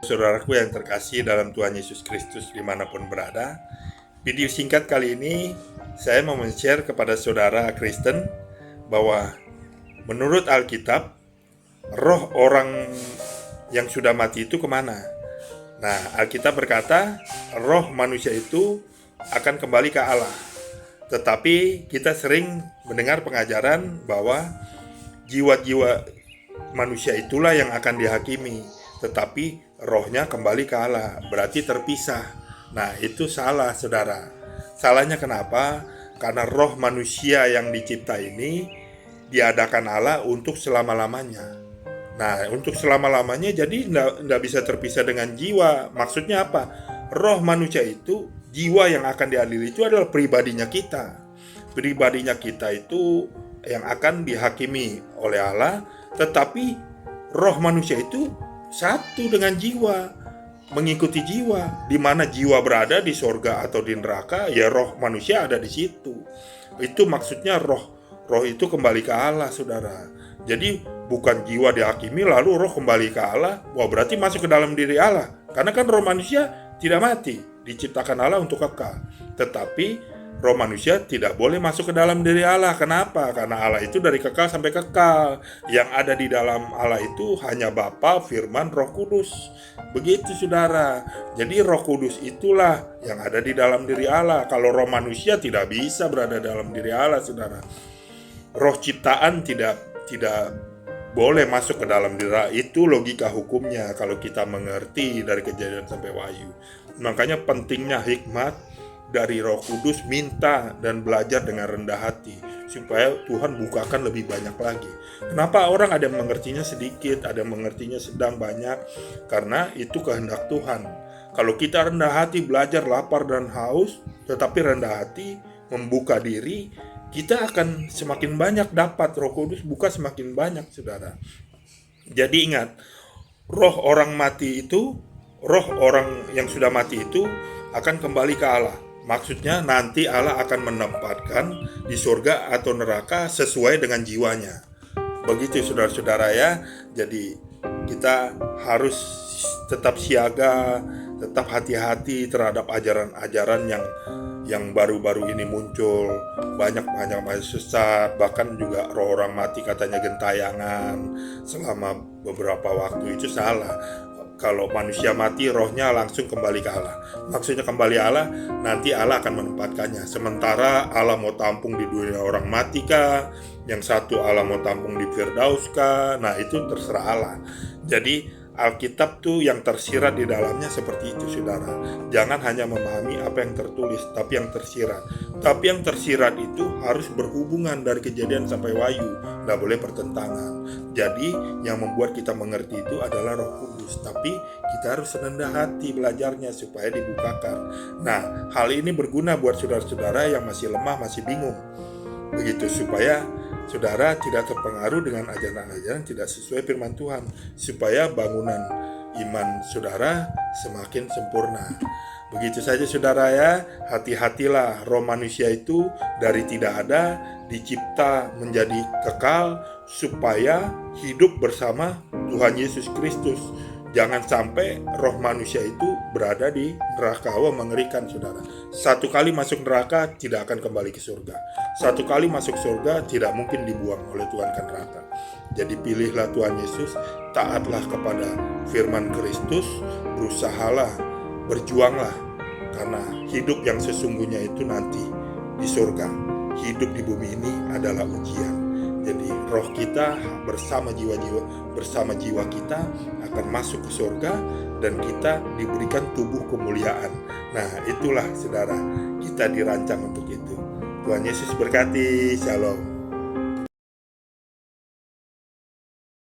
Saudaraku yang terkasih dalam Tuhan Yesus Kristus dimanapun berada, video singkat kali ini saya mau men-share kepada saudara Kristen bahwa menurut Alkitab, roh orang yang sudah mati itu kemana? Nah, Alkitab berkata roh manusia itu akan kembali ke Allah. Tetapi kita sering mendengar pengajaran bahwa jiwa-jiwa manusia itulah yang akan dihakimi, tetapi rohnya kembali ke Allah, berarti terpisah. Nah, itu salah, saudara. Salahnya kenapa? Karena roh manusia yang dicipta ini diadakan Allah untuk selama-lamanya. Nah, untuk selama-lamanya jadi nggak bisa terpisah dengan jiwa. Maksudnya apa? Roh manusia itu, jiwa yang akan diadili itu adalah pribadinya kita. Pribadinya kita itu yang akan dihakimi oleh Allah, tetapi roh manusia itu satu dengan jiwa, mengikuti jiwa. Di mana jiwa berada di sorga atau di neraka, ya roh manusia ada di situ. Itu maksudnya roh itu kembali ke Allah, saudara. Jadi bukan jiwa dihakimi lalu roh kembali ke Allah. Wah, berarti masuk ke dalam diri Allah. Karena kan roh manusia tidak mati, diciptakan Allah untuk kekal. Tetapi roh manusia tidak boleh masuk ke dalam diri Allah. Kenapa? Karena Allah itu dari kekal sampai kekal. Yang ada di dalam Allah itu hanya Bapa, Firman, Roh Kudus. Begitu, saudara. Jadi Roh Kudus itulah yang ada di dalam diri Allah. Kalau roh manusia tidak bisa berada dalam diri Allah, saudara. Roh ciptaan tidak boleh masuk ke dalam diri Allah. Itu logika hukumnya kalau kita mengerti dari Kejadian sampai Wahyu. Makanya pentingnya hikmat dari Roh Kudus, minta dan belajar dengan rendah hati supaya Tuhan bukakan lebih banyak lagi. Kenapa orang ada yang mengertinya sedikit, ada yang mengertinya sedang, banyak? Karena itu kehendak Tuhan. Kalau kita rendah hati, belajar lapar dan haus, tetapi rendah hati, membuka diri, kita akan semakin banyak dapat. Roh Kudus buka semakin banyak, saudara. Jadi ingat, roh orang mati itu, roh orang yang sudah mati itu akan kembali ke Allah. Maksudnya nanti Allah akan menempatkan di surga atau neraka sesuai dengan jiwanya. Begitu, saudara-saudara ya. Jadi kita harus tetap siaga, tetap hati-hati terhadap ajaran-ajaran yang baru-baru ini muncul. Banyak sesat, bahkan juga roh orang mati katanya gentayangan selama beberapa waktu. Itu salah. Kalau manusia mati, rohnya langsung kembali ke Allah. Maksudnya kembali Allah, nanti Allah akan menempatkannya. Sementara Allah mau tampung di dunia orang mati kah? Yang satu Allah mau tampung di Firdaus kah? Nah, itu terserah Allah. Jadi Alkitab tuh yang tersirat di dalamnya seperti itu, saudara. Jangan hanya memahami apa yang tertulis, tapi yang tersirat. Tapi yang tersirat itu harus berhubungan dari Kejadian sampai Wahyu, nggak boleh pertentangan. Jadi yang membuat kita mengerti itu adalah Roh Kudus. Tapi kita harus rendah hati belajarnya supaya dibukakan. Nah, hal ini berguna buat saudara-saudara yang masih lemah, masih bingung. Begitu, supaya saudara tidak terpengaruh dengan ajaran-ajaran tidak sesuai firman Tuhan, supaya bangunan iman saudara semakin sempurna. Begitu saja, saudara ya. Hati-hatilah, roh manusia itu dari tidak ada dicipta menjadi kekal supaya hidup bersama Tuhan Yesus Kristus. Jangan sampai roh manusia itu berada di neraka. Wah, mengerikan, saudara. Satu kali masuk neraka tidak akan kembali ke surga. Satu kali masuk surga tidak mungkin dibuang oleh Tuhan ke neraka. Jadi pilihlah Tuhan Yesus, taatlah kepada firman Kristus, berusahalah, berjuanglah, karena hidup yang sesungguhnya itu nanti di surga. Hidup di bumi ini adalah ujian. Jadi roh kita bersama jiwa kita akan masuk ke surga dan kita diberikan tubuh kemuliaan. Nah, itulah, saudara, kita dirancang untuk itu. Tuhan Yesus berkati. Shalom.